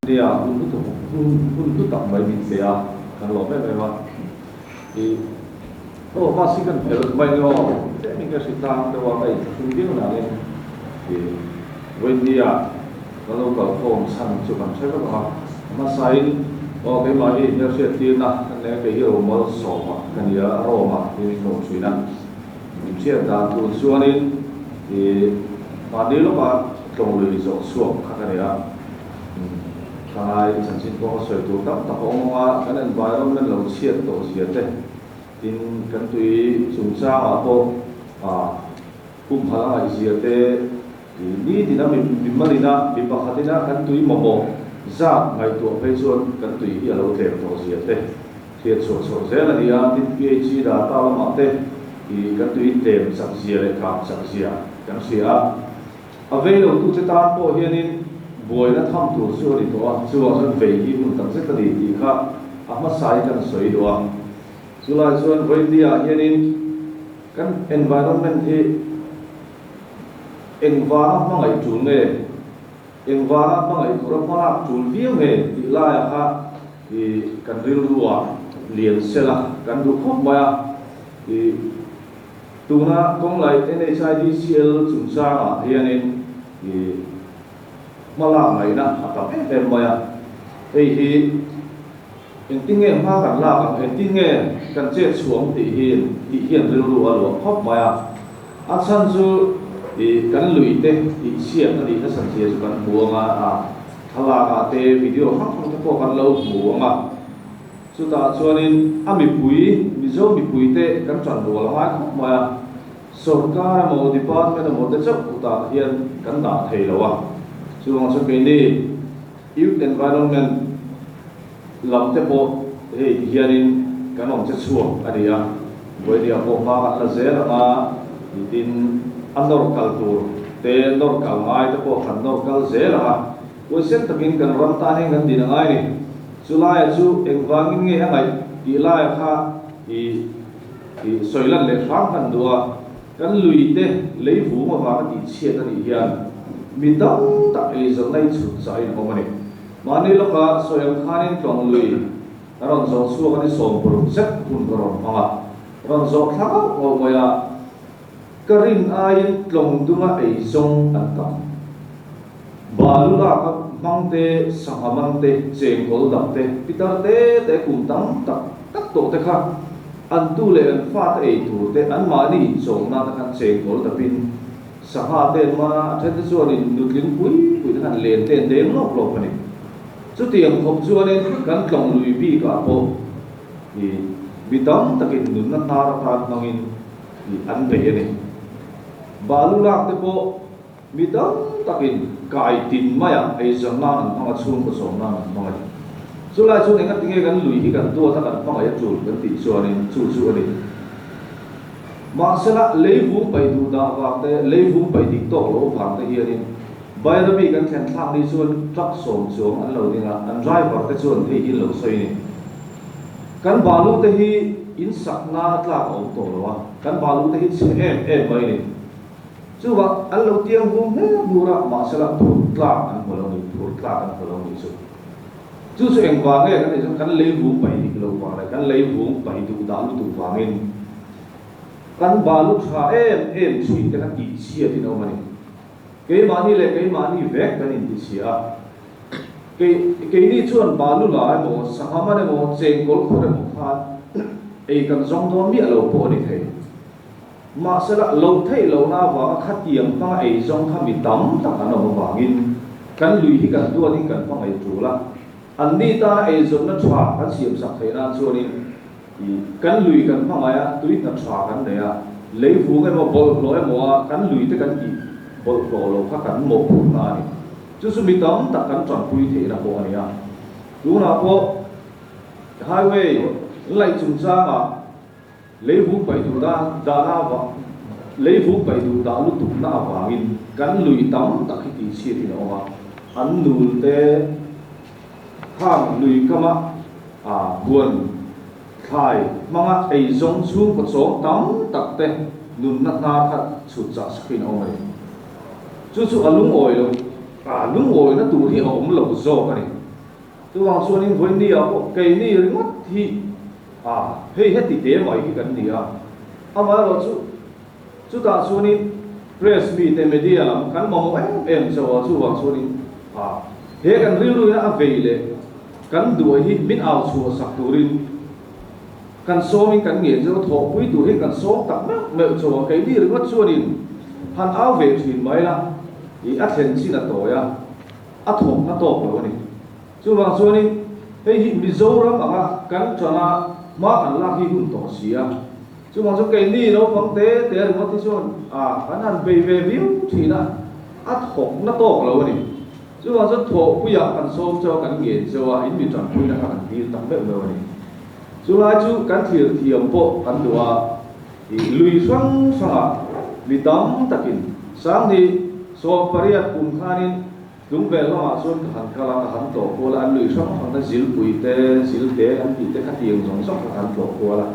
dia untuk tak mai min dia kalau memang di masih kan mai no ni ke sitang tu ai sungguh na ni di when dia kalau kau form san chu kan sai ba masain cái mai ni se ti na kan le ke hero mal so ma kan ya roma ni no suina ni sia da tu suanin di ma ni lo ba trong lui so suok ka ya khai sản sinh có sợi tụ tập tập ông hoa cái này vài ông nên lâu chiết tổ chiết đấy tin cái tùy chúng ta mà cô cũng phải là chiết đấy thì nó mình mà đi na mình bảo hạt na cái tùy mà bộ ra ngày tuổi phải xuân cái tùy hiện lâu đẹp tổ chiết đấy chiết sổ dễ là đi ăn tin PhD đã tao là mặn đấy thì cái tùy đẹp sạch chiết đấy cảm sạch chiết cái chiết về đầu tu sẽ ta bộ hiện in bồi nó thăm thủ xưa thì đó xưa xuân về khi mình tận sức cái gì thì khác mất sai cái sợi đó xưa là xuân với đi hiện in cái environment thì environment mà ngày chủ nghề environment mà ngày thủ ra phong chủ viếng nghề thì lại khác thì cần riêng rùa liền sẽ là cần đủ khóc mà thì tu na công lại NHIDCL chúng ta hiện in thì malam này na atau em maya thì tiếng nghe hoa cảnh là tiếng nghe cần chết xuống thì hiện lưu lưu ở hấp maya san su thì cần lùi tê thì xiên thì nó sản sinh cần buông thala tê video khác không có cần lâu buông chúng ta cho nên ami bui mizo mi bui tê cần chọn đồ là mai hấp maya सरकार मो डिपार्टमेंट मो ते सब उता हियन kan da thei lo wa chu ang so ke ni youth environment lam te po he hianin kan ong che chuang adia boi dia po ma la zela ma tin andor culture te andor kal mai te po kan andor kal zela wo sen takin kan ram ta ne kan din ngai ni sulai chu engwangin nge hangai i lai kha i soilan le phang kan dua kan lui te lấy vũ mà vào cái chuyện đó thì hiện mình đóng tại ấy giống này chụp giải nó mà này mà này lúc đó soi em khai nên trong lui nó còn giống xua cái sòng bồn rất buồn cười mà còn giống khác của người là cái riêng ai trong đúng là ấy giống anh ta và lúc đó các mang tê sang mang tê chèn cổ đập tê peter tê cùng đóng tập các tổ tê khác anh tu lệ anh phát ấy thủ tê anh mà đi sống na các chèn cổ đập pin sah tên mà thế thì cho nên được liên quý thằng liền tên đến lộc lộc này số tiền không cho nên gắn lòng lùi bi cả bộ thì bị tóm ta cái nụ nó ta ra bằng thì anh về này balu lạc thế bộ bị tóm ta cái cài tin mày ấy giống na bằng xuống của sống na bằng số lại số này cái tiếng gắn lùi thì gắn tua ta gắn bằng ấy chủ gắn tỷ cho nên chủ này mà sẽ là lấy vốn bảy đủ đa vàng thế lấy vốn bảy đỉnh tổ lỗ vàng thế hiện bây giờ bị cái thằng thang đi xuân trắc xuống anh lâu đi là anh drive vào cái xuân thì in lâu xoay này cái balu thế hi in sắc na là ổn tổ lỗ cái balu thế hi sẽ em vậy này chứ mà anh lâu tiếng vốn hết đủ ra mà sẽ là thổi là anh phải lâu đi xuân chứ sự anh vàng cái này cái lấy vốn bảy đỉnh lâu vàng này cái lấy vốn bảy đủ đa đủ vàng in kan balu tha em chui te kan ti sia ti no mani ke mani le ke mani vek kan in ti sia ke ni chuan balu la mo sahama ne mo cheng kol khore mo khan ei kan zong do mi lo po ni thei ma sala lo thei lo na wa kha tiang pa ei zong kha mi tam ta kan no wangin kan lui hi kan tu ni kan pa ei tu la an ni ta ei zong na thwa kan siam sak thei na chuan ni kan lui kan phang aya tuit na thwa kan ne a lấy phú cái mà bol lối mà cắn lùi tới cắn gì bol lối phát cắn một phút này chứ số mình tóm tập cắn tròn quy thế là bộ này à lúc nào có highway lại chúng ta mà lấy phú bảy đủ đa na vào lấy phú bảy đủ đa lúc tụt na vào mình cắn lùi tóm tập cái gì xia thì nó mà ăn lùi té khang lùi cái mà buồn khai mga ay zong xuống một số tắm tập te nun nát na khát sụt giật screen ông này chú chú lúng ồi nó tụt thì ổng lẩu zo cái này chu wang chuan in voin ni a po ke ni ringot hi hei heti te mai hi kan ni a ama ro chu ta chuan in press meet te media lam kan mo em chawa chu wang chuan in he kan riu na aveile kan duai hi min au chu sak turin kan somin kan nge zo tho pui tu hi kan som tak me chawa ke ni ringot chuan in han au ve thin mai la i a thlen chi na to ya a thong na to lo ni chu wang chuan in hei hi Mizoram anga kan chana ma an la hi hun to sia chu wang chu ke ni no pang te ringot ti chuan kan han ve view thina a thong na to lo ni chu wang chu tho pui ya kan som cho kan nge zo in mi tran pui na kan ti tak me lo ni chu la chu kan thir thiam po kan duwa lui sang sanga lidam takin sang ni so pariat kum khanin dung vel ma chuan han khala han to ko la an lui sang han na zil pui te an ti te kha tiang jong sok han to ko la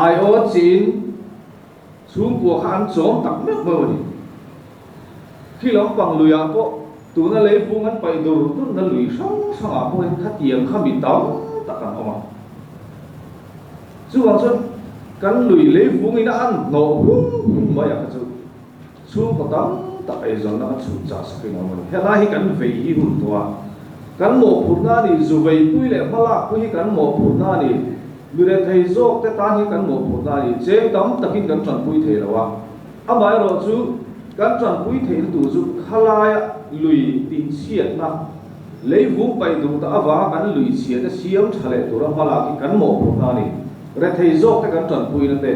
ai o chin chung ko han chom tak me mo ni khi long pang lui a po tu na lei pung an pai dur tu na lui sang sanga po kha tiang kha mi taw takan oma chu wang chuan kan lui lei pung ina an no ma ya chu chu ko tam ta ai zon na chu cha sakin amon hela hi kan vei hi hun tua kan mo phurna ni zu vei pui le mala pui hi kan mo phurna ni mire thei zok te ta hi kan mo phurna ni che tam takin kan tran pui thei lawa amai ro chu kan tran pui thei tu chu khalaya lui tin chiat na lei vu pai du ta awa kan lui chiat siam thale tu ra mala ki kan mo phurna ni re thei zok te kan tran pui na te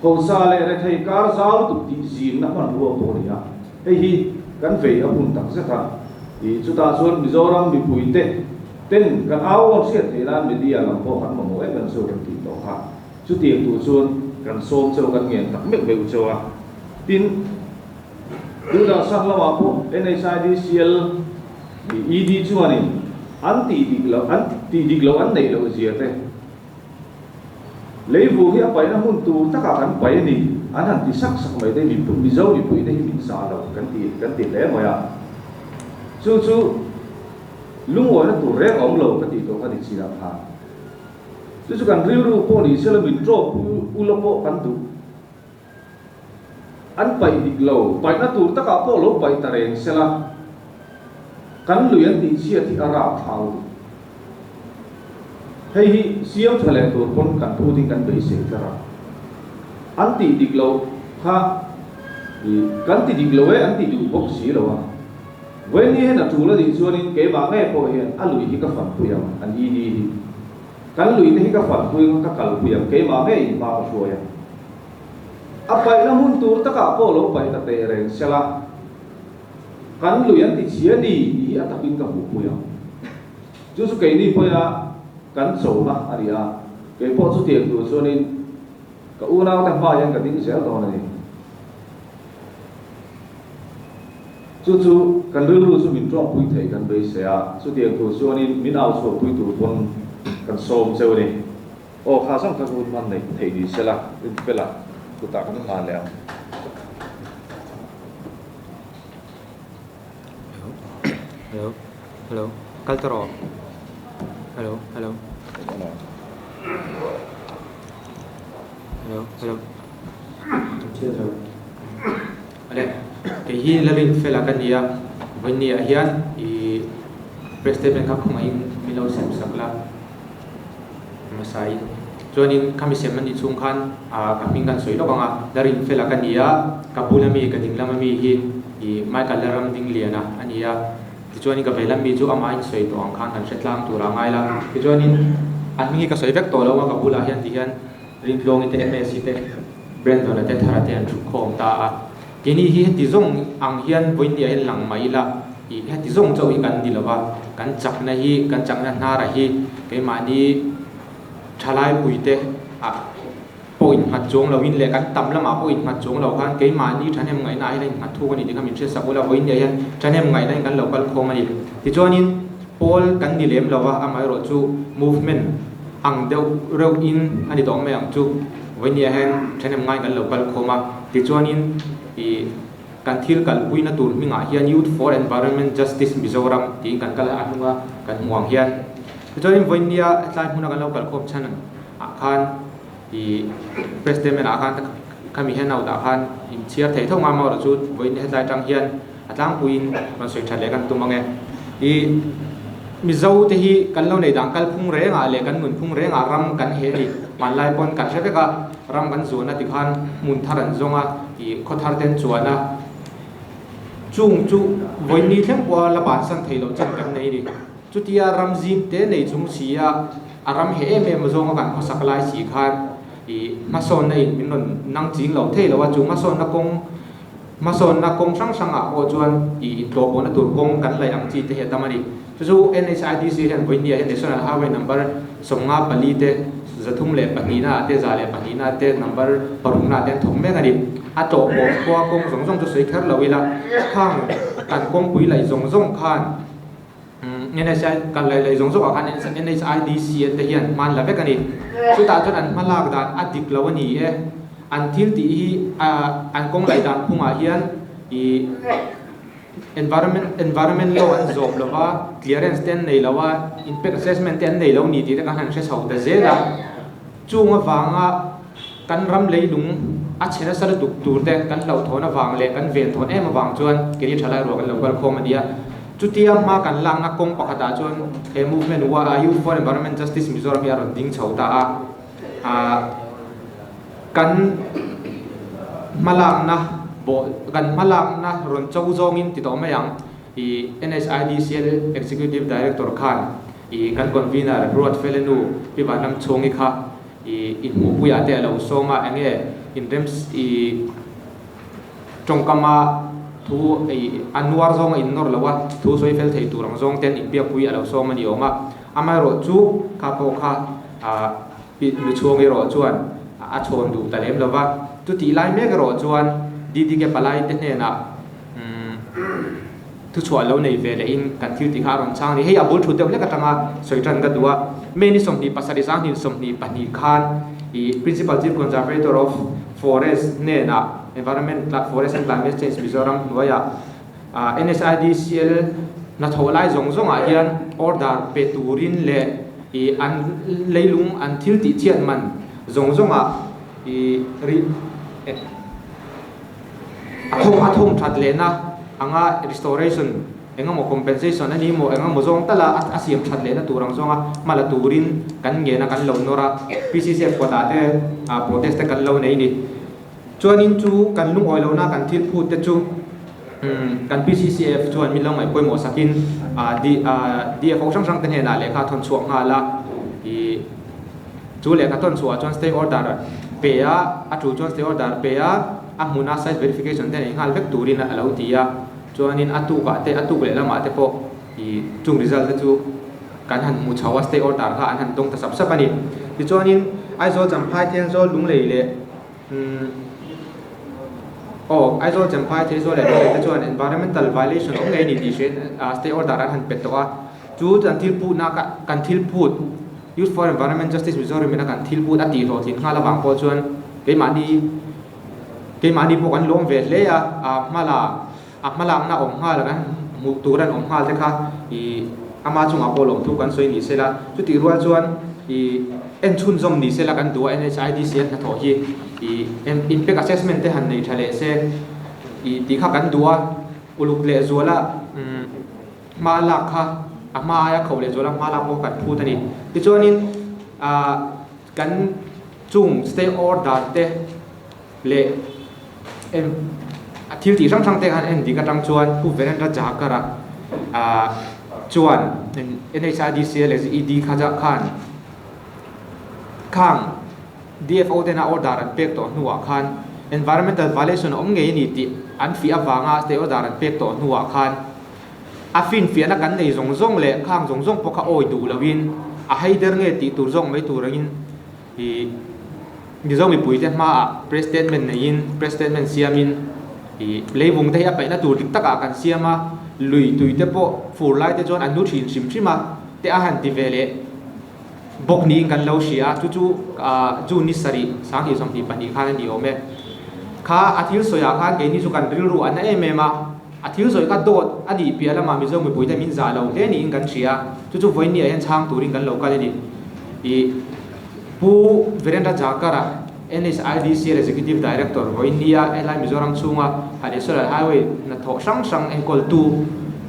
ho sa le re thei kar zau tu ti zim na man ro to ni ya hei hi kan vei a hun tak se tha i chu ta chuan Mizoram mi pui te ten kan au on siat the nan media lam po kan mo e kan so kan ti to ha chu tiang tu chuan kan som cheu kan ngen tak mek meu cheu a tin tu da sang lama po NHIDCL di ED chuan ni an ti dik lo an nei lo zia te lấy vụ hi pai na hun tu taka kan pai ni an han ti sak mai dei mi zo ni pui dei min sa lo kan ti le moya chu lungo na tu re ong lo ka ti to ka di chi la pha chu kan riu ru po ni sela min tro u lo po kan tu an pai dik lo pai na tu taka po lo pai ta reng sela kan lu yan ti chi ti ara thau hei hi siam thale tur pon kan thu ding kan bei se tara anti diklo ha kan ti diklo e anti du bok si lo wa wen ni na tu la ding chuan in ke ba nge po hian alui hi ka fan puyam an i di kan lui te hi ka fan puyam ka kal puyam ke ma nge i ma so ya apai na mun tur ta ka po lo pai ta te reng sela kan lui an ti chia ni hi atapin ka hu puyam chu su ke ni po ya kan so na aria ke po chu tiang tu so nin ka u nau ta ba yang ka ding sel to ni chu kan lu chu min trong pui thei kan be se a chu tiang tu so nin min au so pui tu pon kan som cheu ni o kha sang ka ru man nei thei ni sela in pela tu ta kan ma le hello kaltaro hello ada ke hi lavin fela kan dia vania hian I press statement ka khumai milo sem sakla masai joinin kami seman di chungkhan ka pingan soi lokanga darin fela kan dia kapulami ka dinglama mi hi I mai kalaram ding liana ania joinin ka velam mi chu amain soi to ang khan kan setlang tu rangai la joinin an mi ka soi vek to lo ka bula hian ti hian ring long ite MSC te brand on te tharate an thu khom ta a kini hi ti zong ang hian voin dia hin lang mai la I ti zong chau I kan dilawa kan chak na hi kan chak na na ra hi ke mani thalai puite a point hat chong lo win le kan tam lama point hat chong lo khan ke mani thanem ngai na hi hat thu kan ni dikam interest sakula voin dia hian thanem ngai na kan local khom ani ti joinin Paul kan dilem lawa amai ro chu movement ang deu reu in ani dong me ang chu voin dia hen thanem ngai kan local khoma ti joinin I kan thil kal puina tur minga hian Youth for Environment Justice Mizoram ti kan kala anunga kan muang hian join voinia tlai huna kan lo kal khop chan khan i president a khan kami hen nau da khan in chiar thei thong ma ma ro chu voin hetlai tang hian atlang puin man soi thale kan tumange i mizo te hi kan lo nei dang kal phung re nga le kan mun phung re nga ram kan he ni man lai pon kan se ka ram kan zona ti khan mun tharan zonga i khothar ten chuana chung chu voini thleng kwa la ban san thei lo chan kan nei ni chutia ram jim te nei chung sia aram he em em zonga kan khosak lai si khan i mason nei min non nang jing lo thei lo wa chu mason na kong sang sang a o chuan i to ko na tur kong kan lai ang chi te he tamani chu NHIDC han voinia national highway number somnga pali te zathum le panina te za le panina te number parungna ten thom me ngani a to ko kwa kong zong zong chu sei khar lawila khang kan kong pui lai zong zong khan NHI kan lai zong zong khan NHIDC te hian man la vek ani chu ta chon an malak dan adik lawani e an thil ti hi an kong lai dan phunga hian i environment law an job lawa clearance ten nei lawa impact assessment ten nei lo ni ti ka han se sau da zela chunga wanga kan ram leilung a chena sar duk tur te kan lo thona wang le kan ven thon em wang chuan ke ni thalai ro kan lo kal khom adia chutia ma kan lang na kong pakata chuan he movement wa Youth for Environment Justice Mizoram ya ron ding chhota a kan malang na bo kan malang na ron chau zong in ti to mayang i NHIDCL executive director khan i kan convener Ruat Felenu pi banam chongi kha i in mu puya te lo soma ange in terms i chongkama thu i anwar zong in nor lawa thu soi fel thei turang zong ten in pia pui alo soma ni oma amai ro chu ka po kha pi lu chongi ro chuan a chon du talem lawa tu ti lai me ro chuan di ke palai te ne na tu chua lo nei ve le in kan thil ti kha ron chang ni hei abul thu te le ka tanga soitran ka duwa me ni som ni pasari sang ni som ni pani khan i principal chief conservator of forest ne na environment forest and climate change Mizoram noya NHIDCL na tholai zong zong a hian order pe turin le i an leilung an thil ti chian man zong zong a i ri athom that le na anga restoration enga mo compensation ani mo enga mo zong tala asiam that le na turang zonga mala turin kan nge na kan lo nora PCCF ko ta te protest kan lo nei ni chuanin chu kan lung oi lo na kan thil phu te chu kan PCCF chuan mi long ai poi mo sakin DFO sang sang te ne na le kha thon chuang nga la i chu le ka ton chu chuan stay order pe a chu chuan stay order pe amuna size verification te ngal vek turin a lo tia chuanin atu ka te atu le lama te po i chung result te chu kan han mu chawa stay order kha an han dong ta sap sapani ti chuanin ai zo jam phai thiang zo lung lei le ai zo jam phai the zo le te chuan environmental violation ong ngai ni ti shen stay order an han pet to a chu tan thil pu na kan thil put Youth for Environment Justice Mizoram na kan thil put ati ro thin khala wang po chuan ke mani po kan lom ve le malang na om ha la kan mu turan om ha te kha i ama chung apolom thu kan soi ni sela chu ti rual chuan i en chun zom ni sela kan duwa NHIDC na tho hi i impact assessment te han nei thale se i ti kha kan duwa uluk le zola ma la kha ama ya khole zola ma la po kan thu tani ti chuanin kan chung stay order te le thil ti sang sang te han en di ka tang chuan ku veren ra ja kara chuan NHIDCL ED khaja khan khang DFO te na order an pek to nuwa khan environmental violation om ngei ni ti an fi awanga stay order an pek to nuwa khan afin fi na kan nei zong zong le khang zong zong po kha oi du lawin a haider nge ti tur zong mai turangin i Mizo mi pui te ma press statement nein press statement siamin i leibung te apai na tur dik taka kan siama lui tui te po fur lai te jon anu thin sim thima te a han ti vele bok ni kan lo sia chu chu ju ni sari sang hi som ti pani khan ni ome ข้าอาทิตย์สอยข้าเกณฑ์นี่สุกันริลรัวนั่นเองมาอาทิตย์สอยก็โดดอดีตเปียละมามิจงมีปุ๋ยแต่มินจ่าเราเฮ้นี่อินกันเชียจู่ๆวันนี้เห็นช่างตูริงกันเราก็เลยดิผู้เวรนดาจาการะ NHIDC Executive Director วันนี้เอลัยมิจรัมซุงอ่ะฮันเดสระไฮเวย์นัทโถสังเอ็นคอลตู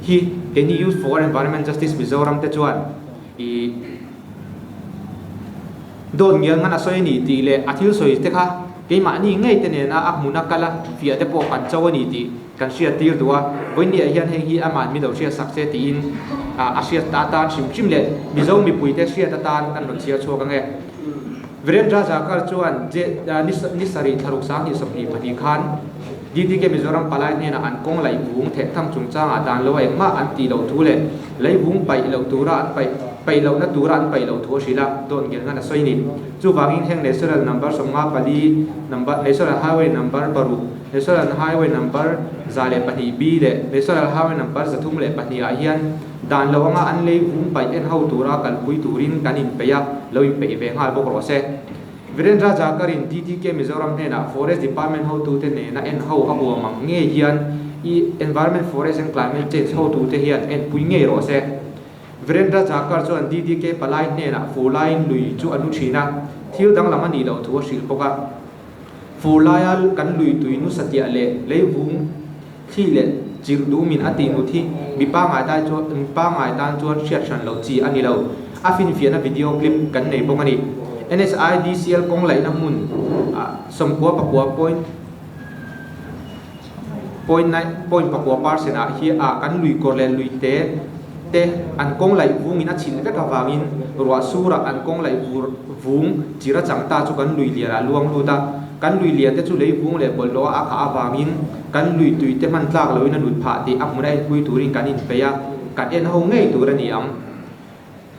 ฮีเฮนี่ Youth for Environment Justice มิจรัมเตจวนโดนเงี้ยงั้นอาศัยนี่ตีเลยอาทิตย์สอยเตะค่ะเกี่ยมันนี่ไงแต่เนี่ยนะอักมุนักกันละฟิอาเตปอกันเจ้าวันนี้ตีกันเชียร์ตีตัววันนี้ยันเฮงฮีอามันมีดาวเชียร์สักเซตีนอาเชียร์ตาตานชิมเลยมิจงมีปุ๋ยแต่เชียร์ตาตานกันหนุนเชียร์ชัวกันไงเวรนดราจาการจวนเจนิสริทารุสาหิสมพีปฏิคันดีที่เกมิจรัมปลายเนี่ยนะอันกงไหลบุ้งเททั้งจุงจ้างอาดานเลวเองมาอันตีเราทุเลไหลบุ้งไปเราตัวรันไปเราหน้าตัวรันไปเราทัวชิละโดนเกี่ยงกันสวยนี่จู่วางอินแห่ง national number สมมาปลีnumber national highway number บารุ national highway number ซาเลปนีบีเด national highway number จะทุ่มเลปนีอาเฮียนดานเราว่าอันเลยบุ้งไปเอ็นเฮาตัวรักันคุยตัวรินกันอินเปียเราอินเปียเบงฮาลบอกเราเซ่เวรนดราจาการินดีที่เกมิจรัมเนี่ยนะ forest department เฮาตัวเทนเนี่ยนะเอ็นเฮาอับวมังเงียเฮียนอี environment forest and climate change เฮาตัวเทียนเอ็นปุยเงียเราเซ่เวรนดราจาการจวนดีที่เกปลายเนี่ยนะฟูไลน์ลุยจูอนุชีนะที่ดังละมันนี่เราทัวชิลปกะฟูไลน์กันลุยตุยนุสติอาเลวุงที่เลจิรดูมินอตินุที่มีป้าหมายได้จวนป้าหมายด้านจวนเชียร์ชันเราจีอันนี้เราฟินเฟียนะวิดีโอคลิปกันในปกนี้ NHIDCL กงไหลน้ำมุนสมกัวปะกัวpoint ปะกัวปาร์เซนาเฮียกันลุยกอเลลุยเตอันกงไหลวุ้งอินชินเวกาวางินรัวสูระอันกงไหลวุ้งจิระจังตาจุกันลุยเลียระลวงลูตากันลุยเลียเตจุเลยวุ้งเลยบอลโลอาคาาวางินกันลุยตุยเตมันตากเลยนันดุดผาตีอักมุได้คุยตูรินกันอินเปียกันเอ็นหงไงตูรันยัง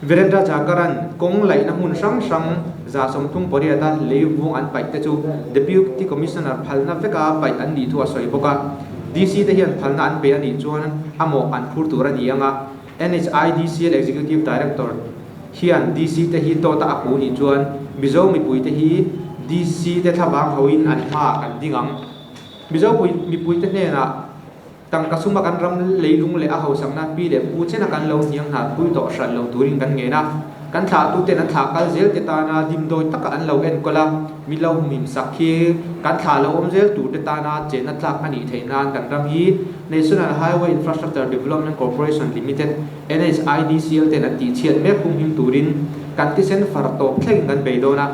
เวรนดราจาการันกงไหลน้ำมุนสังจะสมทุงปริยัติเลวุงอันไปแต่จู Deputy Commissioner พัลนาเวกาไปอันดีทัวสวยปกะ DC เทียนพัลนาอันเปียอันดีจวนอโมอันพูดตัวรันยังอ่ะ NHIDCL Executive Director เฮียน DC เทียโตตาปูนี่จวนมิโซมีปุยเทีย DC เทียทับางเขาอินอันมากันดิ่งังมิโซมีปุยเทียนะตั้งกระสุนมากันรำเลยลุงเลยอาเขาสังนับปีเด็กผู้เช่นกันเราเนียงหาปุยต่อฉันเราตัวริงกันเงนะกันถาตุเตนันถากันเซลเตตานาดิมโดยตักอันเราเอ็นก็ละมีเรามิมสักคีกันถาเราอมเซลตุเตตานาเจนัทลักอันนี้เทนานกันรำฮี National Highway Infrastructure Development Corporation Limited NHIDCL เตนัดตีเชียนแม่คุมหิมตูรินกันที่เส้นฟาร์โตเพ่งกันไปโดนะ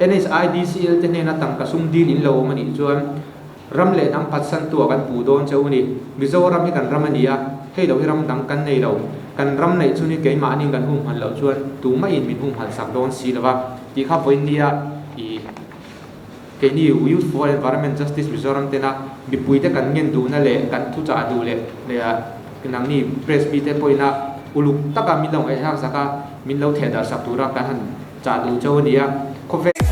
NHIDCL เตนัดตั้งกระสุนดีลินเรามันอีจวนรำเล่นพัดสันตัวกันปูโดนเจ้านี่มิโซรำให้กันรำมันดีอะให้เราให้รำดังกันในเรากันรำในช่วงนี้เกี่ยมานี่กันหุ่มหันเราชวนตัวไม่อินมินหุ่มหันสักโดนสีแล้วว่าที่ข้าพอินเดียเกี่ยนี่ Youth for Environment Justice มิโซรำเตนะมีปุยแต่กันเงินดูนั่นแหละกันทุจาดูเลยเนี่ยกันนั่งนี่เพรสปีเตปอยนะอุลุตะการมินเราไอ้ช่างสักมินเราเทดาสักตัวรักกันหันจ่าดูเจ้านี่อะ